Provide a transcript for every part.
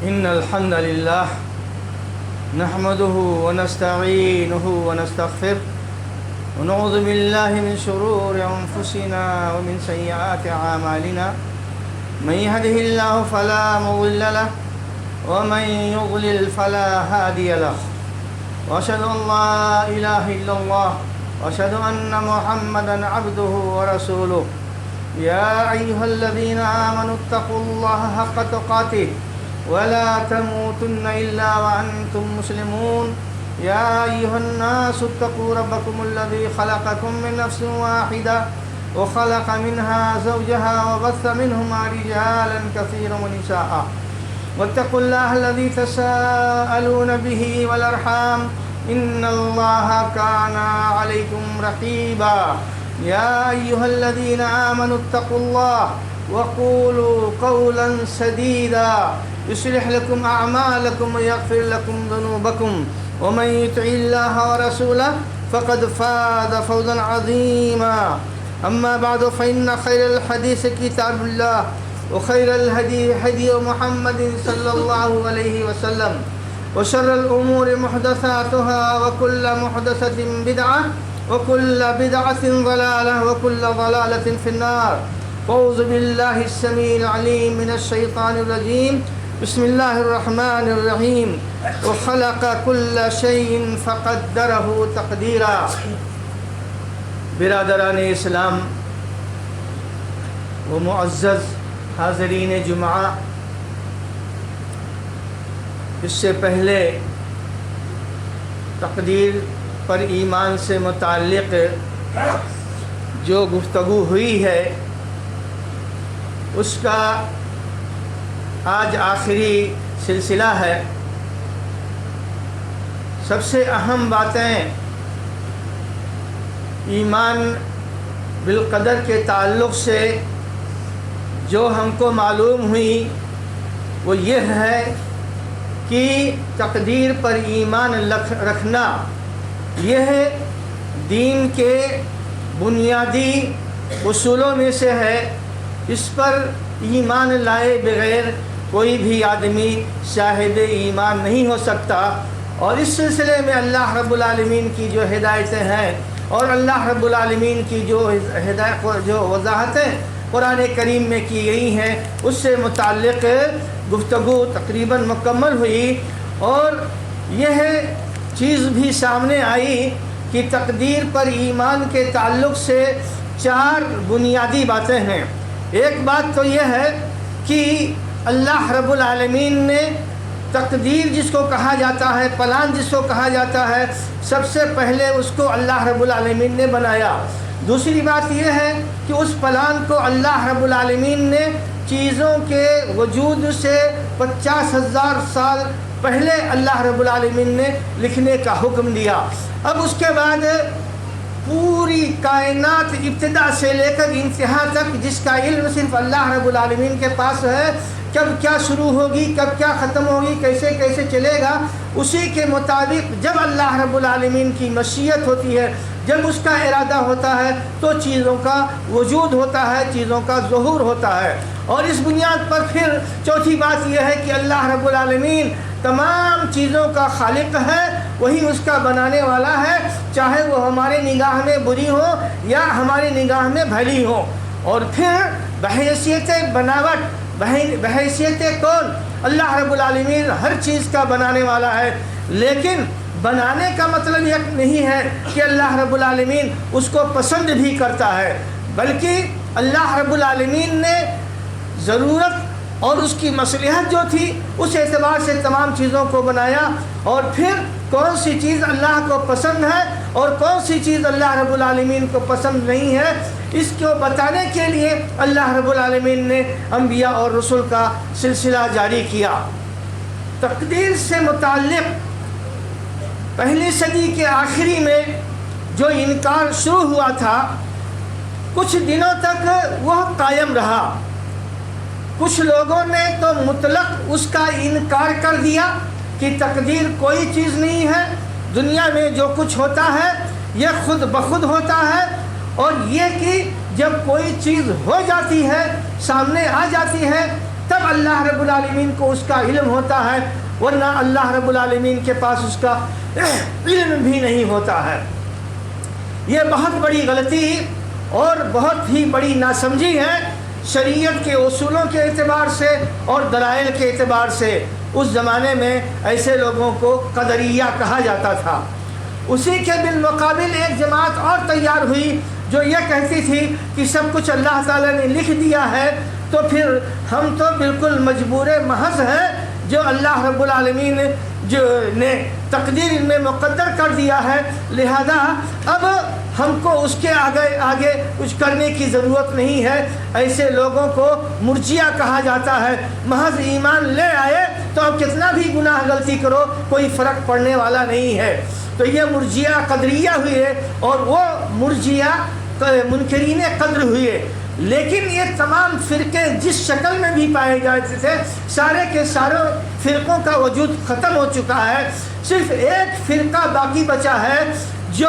إن الحمد لله نحمده ونستعينه ونستغفره ونعوذ بالله من شرور أنفسنا ومن سيئات أعمالنا من يهده الله فلا مضل له ومن يضلل فلا هادي له وأشهد أن لا إله إلا الله وأشهد أن محمدا عبده ورسوله يا أيها الذين آمنوا اتقوا الله حق تقاته ولا تموتن إلا وأنتم مسلمون يا أيها الناس اتقوا ربكم الذي خلقكم من نفس واحدة وخلق منها زوجها وبث منهما رجالا كثيرا ونساء واتقوا الله الذي تساءلون به والأرحام إن الله كان عليكم رقيبا يا أيها الذين آمنوا اتقوا الله وقولوا قولا سديدا يصلح لكم أعمالكم ويغفر لكم ذنوبكم ومن يطع الله ورسوله فقد فاز فوزا عظيما أما بعد فإن خير الحديث كتاب الله وخير الهدي هدي محمد صلى الله عليه وسلم وشر الأمور محدثاتها وكل محدثة بدعة وكل بدعة ضلالة وكل ضلالة في النار أعوذ بالله السميع العليم من الشيطان الرجيم بسم الله الرحمن الرحيم وخلق كل شيء فقدره تقديرا برادران اسلام و معزز حاضرین جمعہ، اس سے پہلے تقدیر پر ایمان سے متعلق جو گفتگو ہوئی ہے اس کا آج آخری سلسلہ ہے۔ سب سے اہم باتیں ایمان بالقدر کے تعلق سے جو ہم کو معلوم ہوئی وہ یہ ہے کہ تقدیر پر ایمان رکھنا یہ دین کے بنیادی اصولوں میں سے ہے۔ اس پر ایمان لائے بغیر کوئی بھی آدمی صاحب ایمان نہیں ہو سکتا، اور اس سلسلے میں اللہ رب العالمین کی جو ہدایتیں ہیں اور اللہ رب العالمین کی جو وضاحتیں قرآن کریم میں کی گئی ہیں اس سے متعلق گفتگو تقریباً مکمل ہوئی، اور یہ چیز بھی سامنے آئی کہ تقدیر پر ایمان کے تعلق سے 4 بنیادی باتیں ہیں۔ ایک بات تو یہ ہے کہ اللہ رب العالمین نے تقدیر جس کو کہا جاتا ہے، پلان جس کو کہا جاتا ہے، سب سے پہلے اس کو اللہ رب العالمین نے بنایا۔ دوسری بات یہ ہے کہ اس پلان کو اللہ رب العالمین نے چیزوں کے وجود سے 50,000 سال پہلے اللہ رب العالمین نے لکھنے کا حکم دیا۔ اب اس کے بعد پوری کائنات ابتدا سے لے کر انتہا تک جس کا علم صرف اللہ رب العالمین کے پاس ہے، کب کیا شروع ہوگی، کب کیا ختم ہوگی، کیسے کیسے چلے گا، اسی کے مطابق جب اللہ رب العالمین کی مشیت ہوتی ہے، جب اس کا ارادہ ہوتا ہے تو چیزوں کا وجود ہوتا ہے، چیزوں کا ظہور ہوتا ہے۔ اور اس بنیاد پر پھر چوتھی بات یہ ہے کہ اللہ رب العالمین تمام چیزوں کا خالق ہے، وہی اس کا بنانے والا ہے، چاہے وہ ہمارے نگاہ میں بری ہو یا ہماری نگاہ میں بھلی ہو۔ اور پھر بحیثیت بناوٹ، بحیثیت کون، اللہ رب العالمین ہر چیز کا بنانے والا ہے، لیکن بنانے کا مطلب یہ نہیں ہے کہ اللہ رب العالمین اس کو پسند بھی کرتا ہے، بلکہ اللہ رب العالمین نے ضرورت اور اس کی مصلحت جو تھی اس اعتبار سے تمام چیزوں کو بنایا، اور پھر کون سی چیز اللہ کو پسند ہے اور کون سی چیز اللہ رب العالمین کو پسند نہیں ہے، اس کو بتانے کے لیے اللہ رب العالمین نے انبیاء اور رسول کا سلسلہ جاری کیا۔ تقدیر سے متعلق پہلی صدی کے آخری میں جو انکار شروع ہوا تھا کچھ دنوں تک وہ قائم رہا۔ کچھ لوگوں نے تو مطلق اس کا انکار کر دیا کہ تقدیر کوئی چیز نہیں ہے، دنیا میں جو کچھ ہوتا ہے یہ خود بخود ہوتا ہے، اور یہ کہ جب کوئی چیز ہو جاتی ہے، سامنے آ جاتی ہے، تب اللہ رب العالمین کو اس کا علم ہوتا ہے، ورنہ اللہ رب العالمین کے پاس اس کا علم بھی نہیں ہوتا ہے۔ یہ بہت بڑی غلطی اور بہت ہی بڑی ناسمجھی ہے شریعت کے اصولوں کے اعتبار سے اور دلائل کے اعتبار سے۔ اس زمانے میں ایسے لوگوں کو قدریہ کہا جاتا تھا۔ اسی کے بالمقابل ایک جماعت اور تیار ہوئی جو یہ کہتی تھی کہ سب کچھ اللہ تعالیٰ نے لکھ دیا ہے، تو پھر ہم تو بالکل مجبور محض ہیں، جو اللہ رب العالمین جو نے تقدیر میں مقدر کر دیا ہے، لہذا اب ہم کو اس کے آگے کچھ کرنے کی ضرورت نہیں ہے۔ ایسے لوگوں کو مرجیہ کہا جاتا ہے۔ محض ایمان لے آئے تو اب کتنا بھی گناہ غلطی کرو کوئی فرق پڑنے والا نہیں ہے۔ تو یہ مرجیہ قدریہ ہوئے اور وہ مرجیہ منکرین قدر ہوئے۔ لیکن یہ تمام فرقے جس شکل میں بھی پائے جاتے تھے، سارے کے سارے فرقوں کا وجود ختم ہو چکا ہے۔ صرف ایک فرقہ باقی بچا ہے جو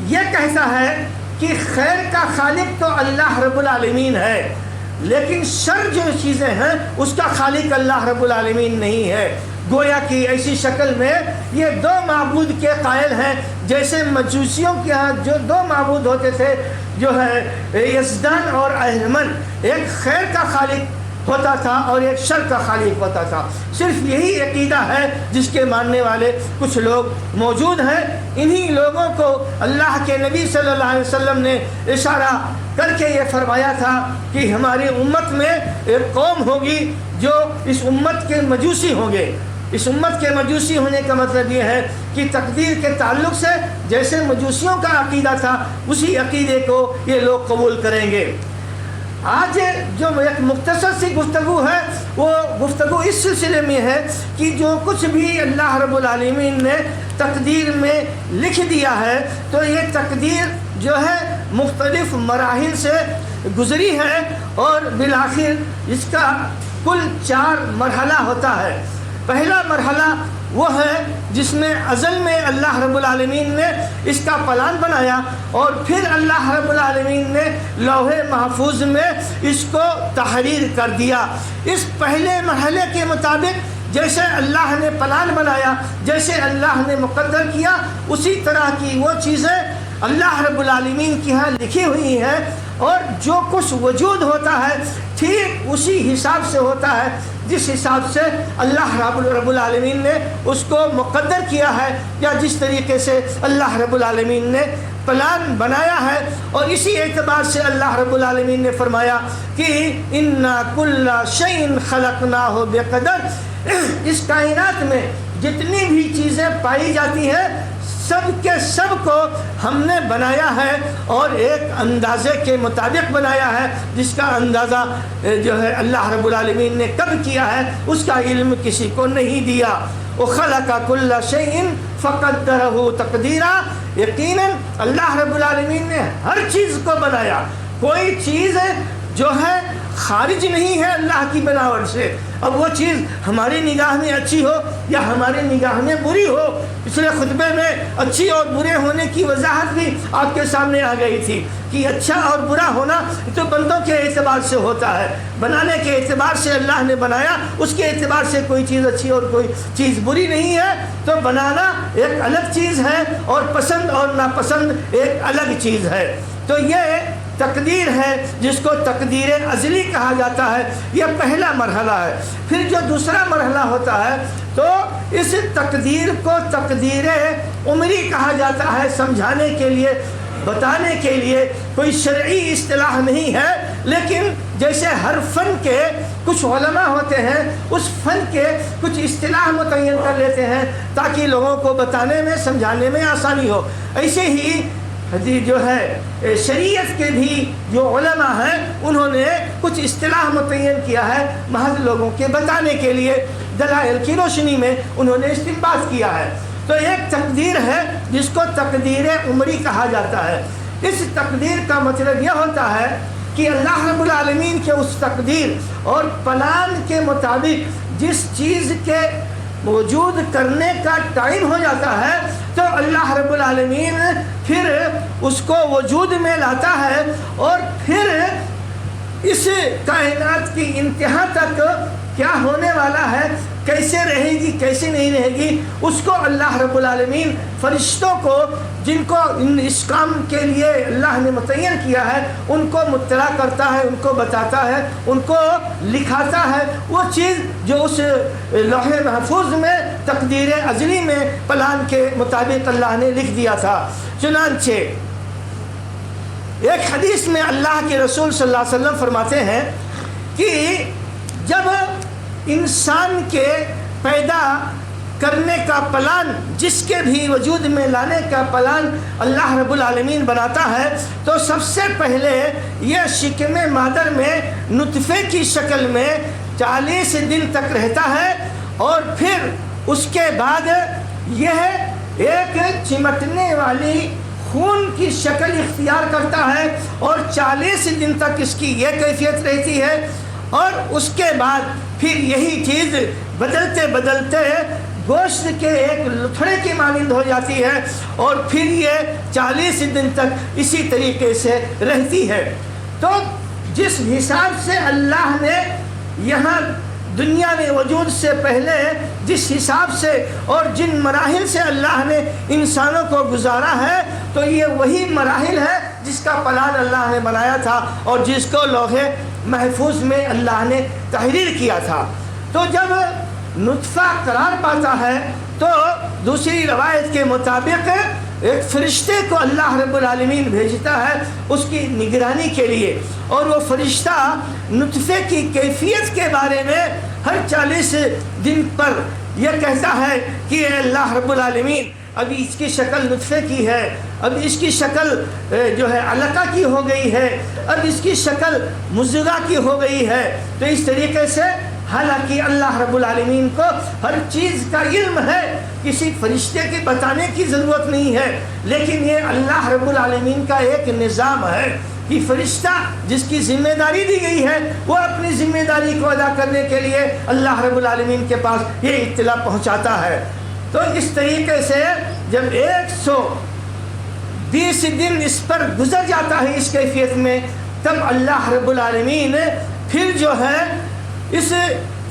یہ کہتا ہے کہ خیر کا خالق تو اللہ رب العالمین ہے، لیکن شر جو چیزیں ہیں اس کا خالق اللہ رب العالمین نہیں ہے۔ گویا کہ ایسی شکل میں یہ دو معبود کے قائل ہیں، جیسے مجوسیوں کے ہاں جو دو معبود ہوتے تھے، جو ہے یزدان اور اہرمن، ایک خیر کا خالق ہوتا تھا اور ایک شر کا خالق ہوتا تھا۔ صرف یہی عقیدہ ہے جس کے ماننے والے کچھ لوگ موجود ہیں۔ انہی لوگوں کو اللہ کے نبی صلی اللہ علیہ وسلم نے اشارہ کر کے یہ فرمایا تھا کہ ہماری امت میں ایک قوم ہوگی جو اس امت کے مجوسی ہوں گے۔ اس امت کے مجوسی ہونے کا مطلب یہ ہے کہ تقدیر کے تعلق سے جیسے مجوسیوں کا عقیدہ تھا، اسی عقیدے کو یہ لوگ قبول کریں گے۔ آج جو ایک مختصر سی گفتگو ہے، وہ گفتگو اس سلسلے میں ہے کہ جو کچھ بھی اللہ رب العالمین نے تقدیر میں لکھ دیا ہے، تو یہ تقدیر جو ہے مختلف مراحل سے گزری ہے اور بالآخر اس کا کل 4 مرحلہ ہوتا ہے۔ پہلا مرحلہ وہ ہے جس میں ازل میں اللہ رب العالمین نے اس کا پلان بنایا، اور پھر اللہ رب العالمین نے لوح محفوظ میں اس کو تحریر کر دیا۔ اس پہلے مرحلے کے مطابق جیسے اللہ نے پلان بنایا، جیسے اللہ نے مقدر کیا، اسی طرح کی وہ چیزیں اللہ رب العالمین کی ہاں لکھی ہوئی ہیں، اور جو کچھ وجود ہوتا ہے ٹھیک اسی حساب سے ہوتا ہے جس حساب سے اللہ رب العالمین نے اس کو مقدر کیا ہے، یا جس طریقے سے اللہ رب العالمین نے پلان بنایا ہے۔ اور اسی اعتبار سے اللہ رب العالمین نے فرمایا کہ اِنَّا كُلَّ شَيْءٍ خَلَقْنَاهُ بِقَدَرٍ۔ اس کائنات میں جتنی بھی چیزیں پائی جاتی ہیں، سب کے سب کو ہم نے بنایا ہے اور ایک اندازے کے مطابق بنایا ہے، جس کا اندازہ جو ہے اللہ رب العالمین نے کب کیا ہے اس کا علم کسی کو نہیں دیا۔ وَخَلَقَ كُلَّ شَيْءٍ فَقَدَّرَهُ تَقْدِيرًا۔ یقیناً اللہ رب العالمین نے ہر چیز کو بنایا، کوئی چیز جو ہے خارج نہیں ہے اللہ کی بناوٹ سے۔ اب وہ چیز ہماری نگاہ میں اچھی ہو یا ہماری نگاہ میں بری ہو، پچھلے خطبے میں اچھی اور برے ہونے کی وضاحت بھی آپ کے سامنے آ گئی تھی کہ اچھا اور برا ہونا تو بندوں کے اعتبار سے ہوتا ہے، بنانے کے اعتبار سے اللہ نے بنایا، اس کے اعتبار سے کوئی چیز اچھی اور کوئی چیز بری نہیں ہے۔ تو بنانا ایک الگ چیز ہے اور پسند اور ناپسند ایک الگ چیز ہے۔ تو یہ تقدیر ہے جس کو تقدیر ازلی کہا جاتا ہے، یہ پہلا مرحلہ ہے۔ پھر جو دوسرا مرحلہ ہوتا ہے تو اس تقدیر کو تقدیر عمری کہا جاتا ہے، سمجھانے کے لیے، بتانے کے لیے کوئی شرعی اصطلاح نہیں ہے، لیکن جیسے ہر فن کے کچھ علماء ہوتے ہیں، اس فن کے کچھ اصطلاح متعین کر لیتے ہیں تاکہ لوگوں کو بتانے میں، سمجھانے میں آسانی ہو، ایسے ہی جو ہے شریعت کے بھی جو علماء ہیں انہوں نے کچھ اصطلاح متعین کیا ہے، محض لوگوں کے بتانے کے لیے، دلائل کی روشنی میں انہوں نے استنباط کیا ہے۔ تو ایک تقدیر ہے جس کو تقدیر عمری کہا جاتا ہے۔ اس تقدیر کا مطلب یہ ہوتا ہے کہ اللہ رب العالمین کے اس تقدیر اور پلان کے مطابق جس چیز کے موجود کرنے کا ٹائم ہو جاتا ہے تو اللہ رب العالمین پھر اس کو وجود میں لاتا ہے، اور پھر اس کائنات کی انتہا تک کیا ہونے والا ہے، کیسے رہے گی کیسے نہیں رہے گی، اس کو اللہ رب العالمین فرشتوں کو، جن کو اس کام کے لیے اللہ نے متعین کیا ہے، ان کو مطلع کرتا ہے، ان کو بتاتا ہے، ان کو لکھاتا ہے وہ چیز جو اس لوح محفوظ میں تقدیر ازلی میں پلان کے مطابق اللہ نے لکھ دیا تھا۔ چنانچہ ایک حدیث میں اللہ کے رسول صلی اللہ علیہ وسلم فرماتے ہیں کہ جب انسان کے پیدا کرنے کا پلان، جس کے بھی وجود میں لانے کا پلان اللہ رب العالمین بناتا ہے، تو سب سے پہلے یہ شکم مادر میں نطفے کی شکل میں 40 دن تک رہتا ہے، اور پھر اس کے بعد یہ ایک چمٹنے والی خون کی شکل اختیار کرتا ہے، اور 40 دن تک اس کی یہ کیفیت رہتی ہے، اور اس کے بعد پھر یہی چیز بدلتے بدلتے گوشت کے ایک لتھڑے کی مانند ہو جاتی ہے، اور پھر یہ 40 دن تک اسی طریقے سے رہتی ہے۔ تو جس حساب سے اللہ نے یہاں دنیا میں وجود سے پہلے جس حساب سے اور جن مراحل سے اللہ نے انسانوں کو گزارا ہے، تو یہ وہی مراحل ہے جس کا پلان اللہ نے بنایا تھا اور جس کو لوح محفوظ میں اللہ نے تحریر کیا تھا۔ تو جب نطفہ قرار پاتا ہے تو دوسری روایت کے مطابق ایک فرشتے کو اللہ رب العالمین بھیجتا ہے اس کی نگرانی کے لیے، اور وہ فرشتہ نطفے کی کیفیت کے بارے میں ہر 40 دن پر یہ کہتا ہے کہ اے اللہ رب العالمین، ابھی اس کی شکل نطفے کی ہے، اب اس کی شکل جو ہے علقہ کی ہو گئی ہے، اب اس کی شکل مضغہ کی ہو گئی ہے۔ تو اس طریقے سے حالانکہ اللہ رب العالمین کو ہر چیز کا علم ہے، کسی فرشتے کے بتانے کی ضرورت نہیں ہے، لیکن یہ اللہ رب العالمین کا ایک نظام ہے کہ فرشتہ جس کی ذمہ داری دی گئی ہے وہ اپنی ذمہ داری کو ادا کرنے کے لیے اللہ رب العالمین کے پاس یہ اطلاع پہنچاتا ہے۔ تو اس طریقے سے جب 120 دن اس پر گزر جاتا ہے اس کیفیت میں، تب اللہ رب العالمین پھر جو ہے اس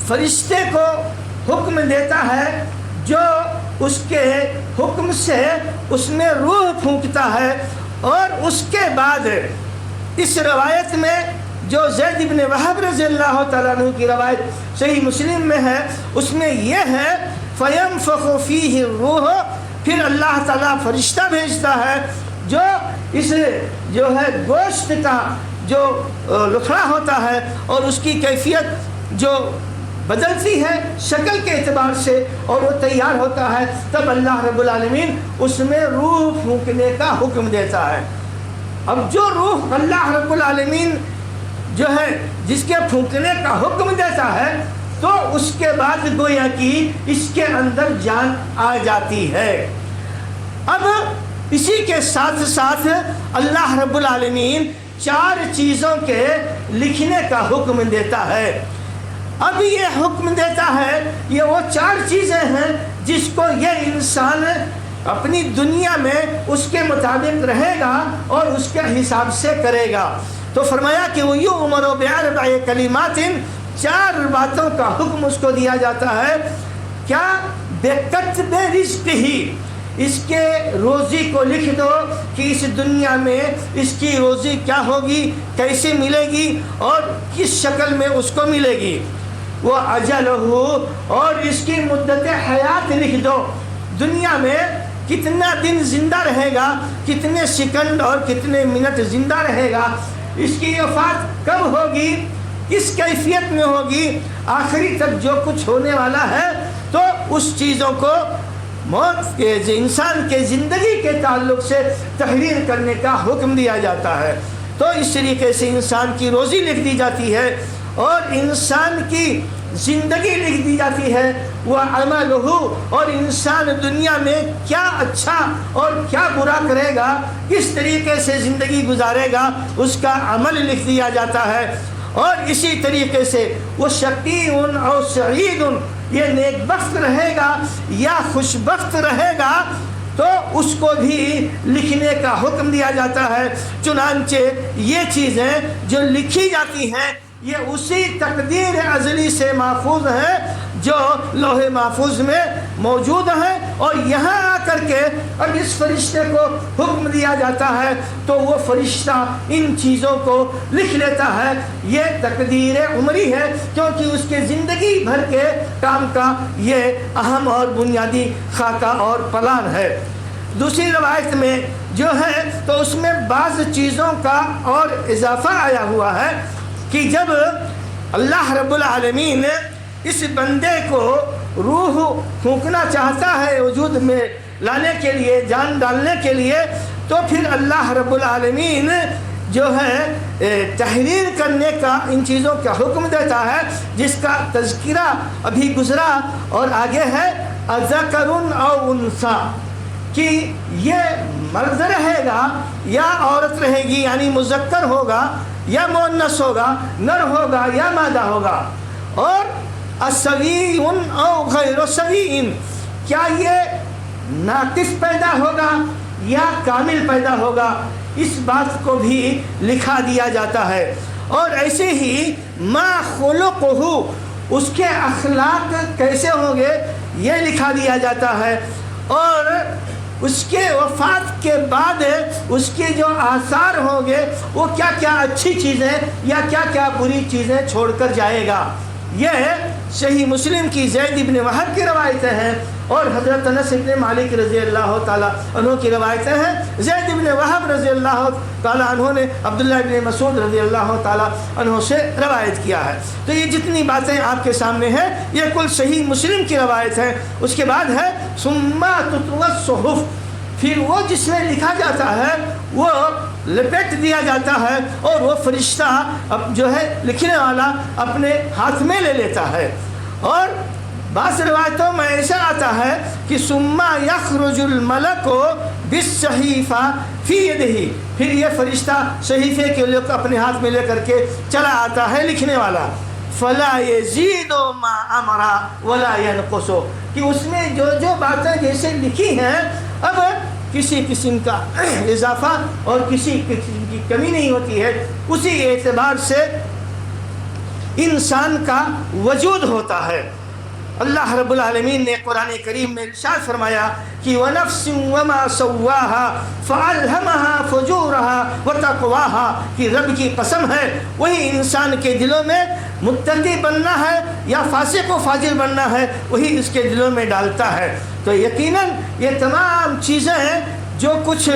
فرشتے کو حکم دیتا ہے، جو اس کے حکم سے اس میں روح پھونکتا ہے، اور اس کے بعد اس روایت میں جو زید بن وہب رضی اللہ تعالیٰ عنہ کی روایت صحیح مسلم میں ہے، اس میں یہ ہے فَيَنفَخُ فِيهِ الرُّوحُ، پھر اللہ تعالیٰ فرشتہ بھیجتا ہے جو اس جو ہے گوشت کا جو لتھڑا ہوتا ہے اور اس کی کیفیت جو بدلتی ہے شکل کے اعتبار سے اور وہ تیار ہوتا ہے، تب اللہ رب العالمین اس میں روح پھونکنے کا حکم دیتا ہے۔ اب جو روح اللہ رب العالمین جو ہے جس کے پھونکنے کا حکم دیتا ہے، تو اس کے بعد گویا کہ اس کے اندر جان آ جاتی ہے۔ اب اسی کے ساتھ ساتھ اللہ رب العالمین 4 چیزوں کے لکھنے کا حکم دیتا ہے۔ اب یہ حکم دیتا ہے، یہ وہ 4 چیزیں ہیں جس کو یہ انسان اپنی دنیا میں اس کے مطابق رہے گا اور اس کے حساب سے کرے گا۔ تو فرمایا کہ وہ یؤمر بِأَرْبَعِ کَلِمَاتٍ، 4 باتوں کا حکم اس کو دیا جاتا ہے۔ کیا؟ بِكَتْبِ رِزْقِهِ، اس کے روزی کو لکھ دو کہ اس دنیا میں اس کی روزی کیا ہوگی، کیسے ملے گی اور کس شکل میں اس کو ملے گی۔ وہ اجلہ، اور اس کی مدت حیات لکھ دو، دنیا میں کتنا دن زندہ رہے گا، کتنے سیکنڈ اور کتنے منٹ زندہ رہے گا، اس کی وفات کب ہوگی، کس کیفیت میں ہوگی، آخری تک جو کچھ ہونے والا ہے۔ تو اس چیزوں کو موت کے انسان کے زندگی کے تعلق سے تحریر کرنے کا حکم دیا جاتا ہے۔ تو اس طریقے سے انسان کی روزی لکھ دی جاتی ہے اور انسان کی زندگی لکھ دی جاتی ہے، وہ عملہ، اور انسان دنیا میں کیا اچھا اور کیا برا کرے گا، کس طریقے سے زندگی گزارے گا، اس کا عمل لکھ دیا جاتا ہے۔ اور اسی طریقے سے وہ شقی اور سعید، یہ نیک بخت رہے گا یا خوش بخت رہے گا، تو اس کو بھی لکھنے کا حکم دیا جاتا ہے۔ چنانچہ یہ چیزیں جو لکھی جاتی ہیں یہ اسی تقدیر ازلی سے محفوظ ہیں جو لوح محفوظ میں موجود ہیں، اور یہاں آ کر کے اب اس فرشتے کو حکم دیا جاتا ہے تو وہ فرشتہ ان چیزوں کو لکھ لیتا ہے۔ یہ تقدیر عمری ہے کیونکہ اس کے زندگی بھر کے کام کا یہ اہم اور بنیادی خاکہ اور پلان ہے۔ دوسری روایت میں جو ہے تو اس میں بعض چیزوں کا اور اضافہ آیا ہوا ہے کہ جب اللہ رب العالمین اس بندے کو روح پھونکنا چاہتا ہے وجود میں لانے کے لیے، جان ڈالنے کے لیے، تو پھر اللہ رب العالمین جو ہے تحریر کرنے کا ان چیزوں کا حکم دیتا ہے، جس کا تذکرہ ابھی گزرا اور آگے ہے اذکر او انثی، کہ یہ مرد رہے گا یا عورت رہے گی، یعنی مذکر ہوگا یا مؤنث ہوگا، نر ہوگا یا مادہ ہوگا، اور اسوی او غیر سوی، کیا یہ ناقص پیدا ہوگا یا کامل پیدا ہوگا، اس بات کو بھی لکھا دیا جاتا ہے۔ اور ایسے ہی ما خلقہ، اس کے اخلاق کیسے ہوں گے یہ لکھا دیا جاتا ہے، اور اس کے وفات کے بعد اس کے جو آثار ہوں گے وہ کیا کیا اچھی چیزیں یا کیا کیا بری چیزیں چھوڑ کر جائے گا۔ یہ صحیح مسلم کی زید بن وہب کی روایتیں ہیں، اور حضرت انس بن مالک رضی اللہ تعالیٰ عنہ کی روایتیں ہیں۔ زید بن وہب رضی اللہ تعالیٰ عنہ نے عبداللہ بن مسعود رضی اللہ تعالیٰ عنہ سے روایت کیا ہے۔ تو یہ جتنی باتیں آپ کے سامنے ہیں یہ کل صحیح مسلم کی روایت ہیں۔ اس کے بعد ہے ثم تطوی الصحف، پھر وہ جس میں لکھا جاتا ہے وہ لپیٹ دیا جاتا ہے، اور وہ فرشتہ اب جو ہے لکھنے والا اپنے ہاتھ میں لے لیتا ہے۔ اور بعض روایتوں میں ایسا آتا ہے کہ ثم یخرج الملک بالصحیفہ فی یدہ، پھر یہ فرشتہ صحیفے کے لوگ اپنے ہاتھ میں لے کر کے چلا آتا ہے لکھنے والا، فلا یزید ما امر ولا ینقص، کہ اس میں جو جو باتیں جیسے لکھی ہیں اب کسی قسم کا اضافہ اور کسی قسم کی کمی نہیں ہوتی ہے، اسی اعتبار سے انسان کا وجود ہوتا ہے۔ اللہ رب العالمین نے قرآن کریم میں ارشاد فرمایا کہ وَنَفْسٍ وَمَا سَوَّاهَا فَأَلْهَمَهَا فُجُورَهَا وَتَقْوَاهَا، کہ رب کی قسم ہے وہی انسان کے دلوں میں متقی بننا ہے یا فاسق و فاجر بننا ہے وہی اس کے دلوں میں ڈالتا ہے۔ تو یقیناً یہ تمام چیزیں ہیں جو کچھ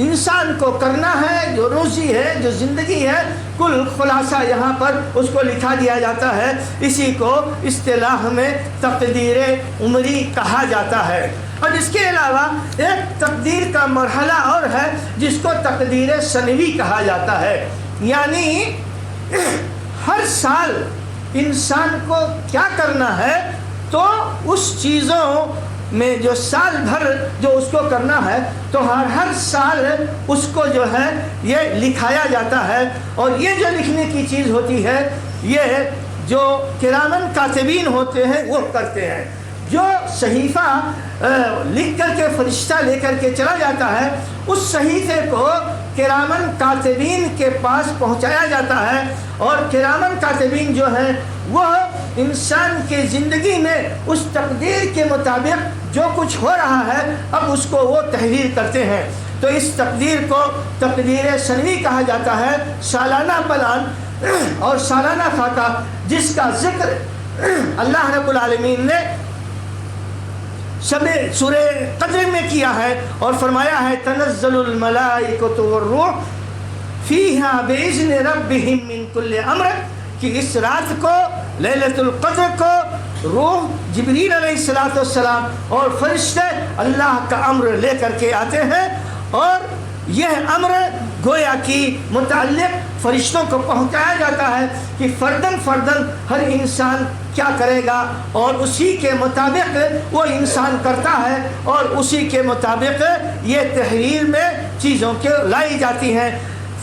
انسان کو کرنا ہے، جو روزی ہے، جو زندگی ہے، کل خلاصہ یہاں پر اس کو لکھا دیا جاتا ہے۔ اسی کو اصطلاح میں تقدیر عمری کہا جاتا ہے۔ اور اس کے علاوہ ایک تقدیر کا مرحلہ اور ہے جس کو تقدیر سنوی کہا جاتا ہے، یعنی ہر سال انسان کو کیا کرنا ہے تو اس چیزوں میں جو سال بھر جو اس کو کرنا ہے تو ہر سال اس کو جو ہے یہ لکھایا جاتا ہے۔ اور یہ جو لکھنے کی چیز ہوتی ہے یہ جو کرامن کاتبین ہوتے ہیں وہ کرتے ہیں۔ جو صحیفہ لکھ کر کے فرشتہ لے کر کے چلا جاتا ہے اس صحیفے کو کرامن کاتبین کے پاس پہنچایا جاتا ہے، اور کرامن کاتبین جو ہیں وہ انسان کے زندگی میں اس تقدیر کے مطابق جو کچھ ہو رہا ہے اب اس کو وہ تحریر کرتے ہیں۔ تو اس تقدیر کو تقدیر سنوی کہا جاتا ہے، سالانہ پلان اور سالانہ خاکہ جس کا ذکر اللہ رب العالمین نے سورہ قدر میں کیا ہے، اور فرمایا ہے تنزل الملائکۃ والروح فیہا باذن ربہم من کل امر، کہ اس رات کو لیلۃ القدر کو روح جبریل علیہ السلام اور فرشتے اللہ کا امر لے کر کے آتے ہیں، اور یہ امر گویا کی متعلق فرشتوں کو پہنچایا جاتا ہے کہ فردن فردن ہر انسان کیا کرے گا، اور اسی کے مطابق وہ انسان کرتا ہے، اور اسی کے مطابق یہ تحریر میں چیزوں کے لائی جاتی ہیں۔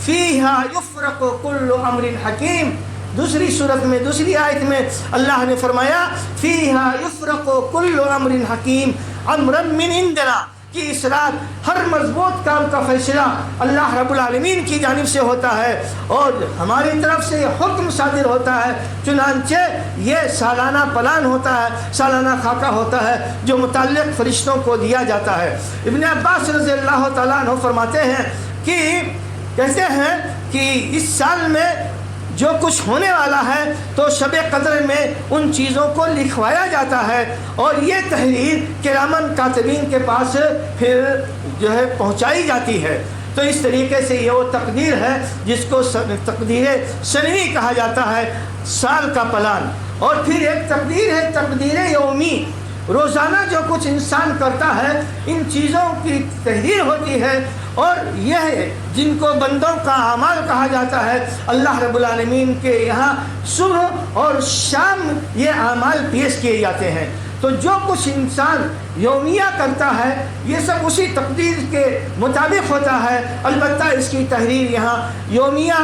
فیہا یفرق کل امر حکیم، دوسری صورت میں دوسری آیت میں اللہ نے فرمایا فیہا یفرق کل امر حکیم امرا من عندنا، کہ اس رات ہر مضبوط کام کا فیصلہ اللہ رب العالمین کی جانب سے ہوتا ہے اور ہماری طرف سے یہ حکم صادر ہوتا ہے. چنانچہ یہ سالانہ پلان ہوتا ہے، سالانہ خاکہ ہوتا ہے جو متعلق فرشتوں کو دیا جاتا ہے. ابن عباس رضی اللہ تعالیٰ عنہ فرماتے ہیں کہ کہتے ہیں کہ اس سال میں جو کچھ ہونے والا ہے تو شب قدر میں ان چیزوں کو لکھوایا جاتا ہے اور یہ تحریر کرامن کاتبین کے پاس پھر جو ہے پہنچائی جاتی ہے. تو اس طریقے سے یہ وہ تقدیر ہے جس کو تقدیر سنوی کہا جاتا ہے، سال کا پلان. اور پھر ایک تقدیر ہے تقدیر یومی، روزانہ جو کچھ انسان کرتا ہے ان چیزوں کی تحریر ہوتی ہے اور یہ جن کو بندوں کا اعمال کہا جاتا ہے اللہ رب العالمین کے یہاں صبح اور شام یہ اعمال پیش کیے جاتے ہیں. تو جو کچھ انسان یومیہ کرتا ہے یہ سب اسی تقدیر کے مطابق ہوتا ہے، البتہ اس کی تحریر یہاں یومیہ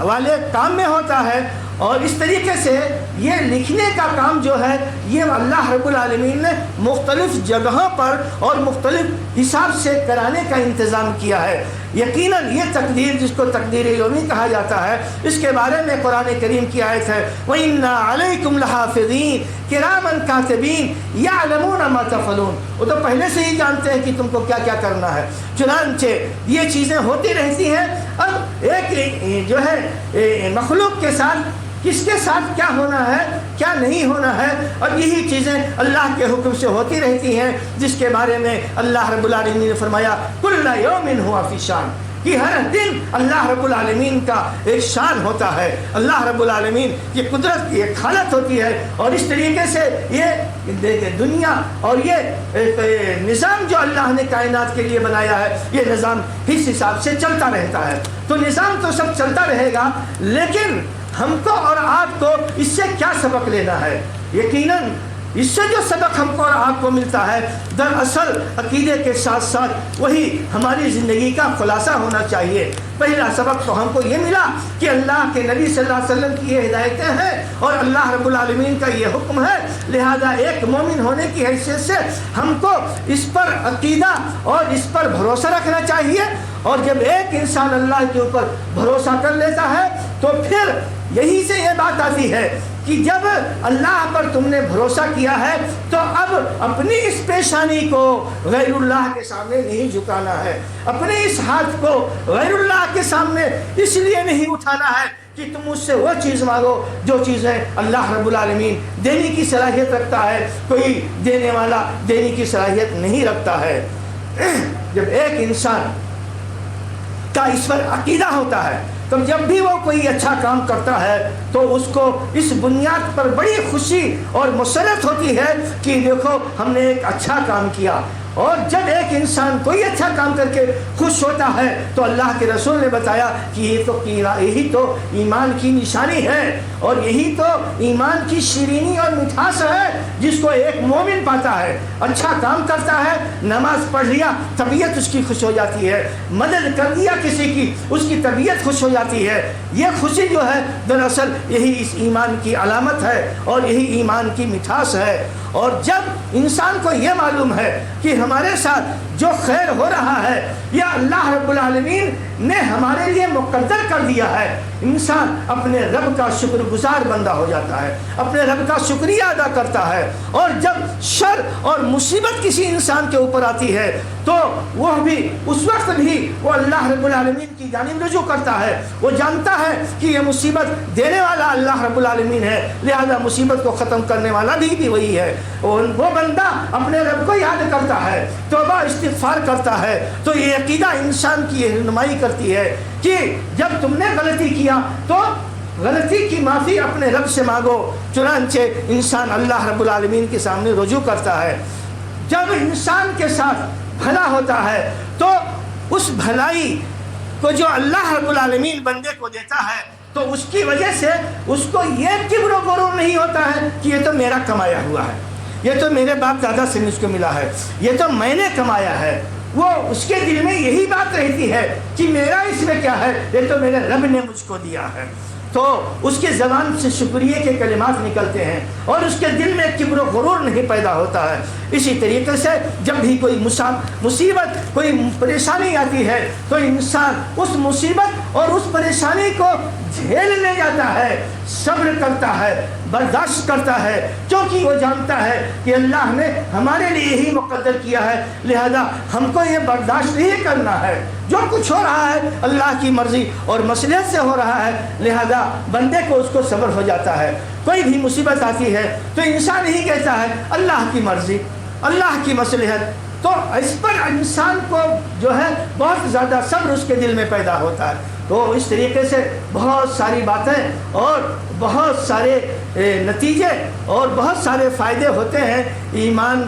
والے کام میں ہوتا ہے. اور اس طریقے سے یہ لکھنے کا کام جو ہے یہ اللہ رب العالمین نے مختلف جگہوں پر اور مختلف حساب سے کرانے کا انتظام کیا ہے. یقیناً یہ تقدیر جس کو تقدیر یومی کہا جاتا ہے اس کے بارے میں قرآن کریم کی آیت ہے وَإِنَّا عَلَيْكُمْ لَحَافِظِينَ كِرَامًا كَاتِبِينَ يَعْلَمُونَ مَا تَفْعَلُونَ. وہ تو پہلے سے ہی جانتے ہیں کہ تم کو کیا کیا کرنا ہے. چنانچہ یہ چیزیں ہوتی رہتی ہیں. اب ایک جو ہے مخلوق کے ساتھ کس کے ساتھ کیا ہونا ہے کیا نہیں ہونا ہے اور یہی چیزیں اللہ کے حکم سے ہوتی رہتی ہیں جس کے بارے میں اللہ رب العالمین نے فرمایا کل یوم ہوا فی شان، کہ ہر دن اللہ رب العالمین کا ایک شان ہوتا ہے. اللہ رب العالمین کی قدرت کی ایک حالت ہوتی ہے اور اس طریقے سے یہ دنیا اور یہ نظام جو اللہ نے کائنات کے لیے بنایا ہے یہ نظام اس حساب سے چلتا رہتا ہے. تو نظام تو سب چلتا رہے گا لیکن ہم کو اور آپ کو اس سے کیا سبق لینا ہے؟ یقیناً اس سے جو سبق ہم کو اور آپ کو ملتا ہے دراصل عقیدے کے ساتھ ساتھ وہی ہماری زندگی کا خلاصہ ہونا چاہیے. پہلا سبق تو ہم کو یہ ملا کہ اللہ کے نبی صلی اللہ علیہ وسلم کی یہ ہدایتیں ہیں اور اللہ رب العالمین کا یہ حکم ہے، لہذا ایک مومن ہونے کی حیثیت سے ہم کو اس پر عقیدہ اور اس پر بھروسہ رکھنا چاہیے. اور جب ایک انسان اللہ کے اوپر بھروسہ کر لیتا ہے تو پھر یہی سے یہ بات آتی ہے کہ جب اللہ پر تم نے بھروسہ کیا ہے تو اب اپنی اس پیشانی کو غیر اللہ کے سامنے نہیں جھکانا ہے، اپنے اس ہاتھ کو غیر اللہ کے سامنے اس لیے نہیں اٹھانا ہے کہ تم مجھ سے وہ چیز مانگو جو چیزیں اللہ رب العالمین دینے کی صلاحیت رکھتا ہے، کوئی دینے والا دینے کی صلاحیت نہیں رکھتا ہے. جب ایک انسان کا اس پر عقیدہ ہوتا ہے تو جب بھی وہ کوئی اچھا کام کرتا ہے تو اس کو اس بنیاد پر بڑی خوشی اور مسرت ہوتی ہے کہ دیکھو ہم نے ایک اچھا کام کیا. اور جب ایک انسان کوئی اچھا کام کر کے خوش ہوتا ہے تو اللہ کے رسول نے بتایا کہ یہی تو ایمان کی نشانی ہے اور یہی تو ایمان کی شیرینی اور مٹھاس ہے جس کو ایک مومن پاتا ہے. اچھا کام کرتا ہے، نماز پڑھ لیا طبیعت اس کی خوش ہو جاتی ہے، مدد کر دیا کسی کی اس کی طبیعت خوش ہو جاتی ہے. یہ خوشی جو ہے دراصل یہی اس ایمان کی علامت ہے اور یہی ایمان کی مٹھاس ہے. اور جب انسان کو یہ معلوم ہے کہ ہمارے ساتھ جو خیر ہو رہا ہے یہ اللہ رب العالمین نے ہمارے لیے مقدر کر دیا ہے، انسان اپنے رب کا شکر گزار بندہ ہو جاتا ہے، اپنے رب کا شکریہ ادا کرتا ہے. اور جب شر اور مصیبت کسی انسان کے اوپر آتی ہے تو وہ بھی اس وقت بھی وہ اللہ رب العالمین کی جانب رجوع کرتا ہے. وہ جانتا ہے کہ یہ مصیبت دینے والا اللہ رب العالمین ہے، لہذا مصیبت کو ختم کرنے والا بھی وہی ہے. وہ بندہ اپنے رب کو یاد کرتا ہے، توبہ استغفار کرتا ہے. تو یہ عقیدہ انسان کی رہنمائی کرتی ہے کہ جب تم نے غلطی کیا تو غلطی کی معافی اپنے رب سے مانگو. چنانچہ انسان اللہ رب العالمین کے سامنے رجوع کرتا ہے. جب انسان کے ساتھ بھلا ہوتا ہے تو اس بھلائی کو جو اللہ رب العالمین بندے کو دیتا ہے تو اس کی وجہ سے اس کو یہ کبر و غرور نہیں ہوتا ہے کہ یہ تو میرا کمایا ہوا ہے، یہ تو میرے باپ دادا سے مجھ کو ملا ہے، یہ تو میں نے کمایا ہے. وہ اس کے دل میں یہی بات رہتی ہے کہ میرا اس میں کیا ہے، یہ تو میرے رب نے مجھ کو دیا ہے. تو اس کے زبان سے شکریہ کے کلمات نکلتے ہیں اور اس کے دل میں کبر و غرور نہیں پیدا ہوتا ہے۔ اسی طریقے سے جب بھی کوئی مصیبت، کوئی پریشانی آتی ہے تو انسان اس مصیبت اور اس پریشانی کو جھیلنے جاتا ہے، صبر کرتا ہے، برداشت کرتا ہے، کیونکہ وہ جانتا ہے کہ اللہ نے ہمارے لیے ہی مقدر کیا ہے، لہذا ہم کو یہ برداشت نہیں کرنا ہے۔ جو کچھ ہو رہا ہے اللہ کی مرضی اور مصلحت سے ہو رہا ہے، لہذا بندے کو اس کو صبر ہو جاتا ہے۔ کوئی بھی مصیبت آتی ہے تو انسان ہی کہتا ہے اللہ کی مرضی، اللہ کی مصلحت، تو اس پر انسان کو جو ہے بہت زیادہ صبر اس کے دل میں پیدا ہوتا ہے۔ تو اس طریقے سے بہت ساری باتیں اور بہت سارے نتیجے اور بہت سارے فائدے ہوتے ہیں ایمان،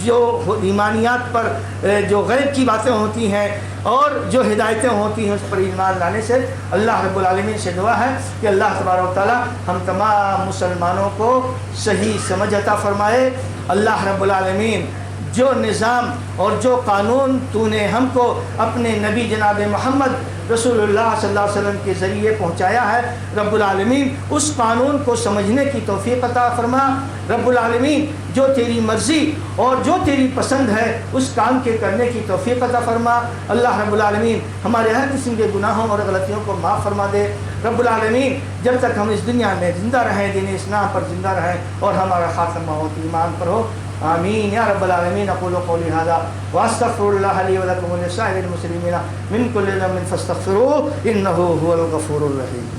جو ایمانیات پر جو غیب کی باتیں ہوتی ہیں اور جو ہدایتیں ہوتی ہیں اس پر ایمان لانے سے۔ اللہ رب العالمین سے دعا ہے کہ اللہ تبارک و تعالی ہم تمام مسلمانوں کو صحیح سمجھ عطا فرمائے۔ اللہ رب العالمین جو نظام اور جو قانون تو نے ہم کو اپنے نبی جناب محمد رسول اللہ صلی اللہ علیہ وسلم کے ذریعے پہنچایا ہے، رب العالمین اس قانون کو سمجھنے کی توفیق عطا فرما۔ رب العالمین جو تیری مرضی اور جو تیری پسند ہے اس کام کے کرنے کی توفیق عطا فرما۔ اللہ رب العالمین ہمارے ہر قسم کے گناہوں اور غلطیوں کو معاف فرما دے۔ رب العالمین جب تک ہم اس دنیا میں زندہ رہیں، دین اسلام پر زندہ رہیں اور ہمارا خاتمہ ہو ایمان پر ہو، آمین یا رب العالمین۔ اقول قولی ھذا واستغفر اللہ لی ولکم ولسائر المسلمین من کل ذنب فاستغفروہ انہ هو الغفور الرحیم۔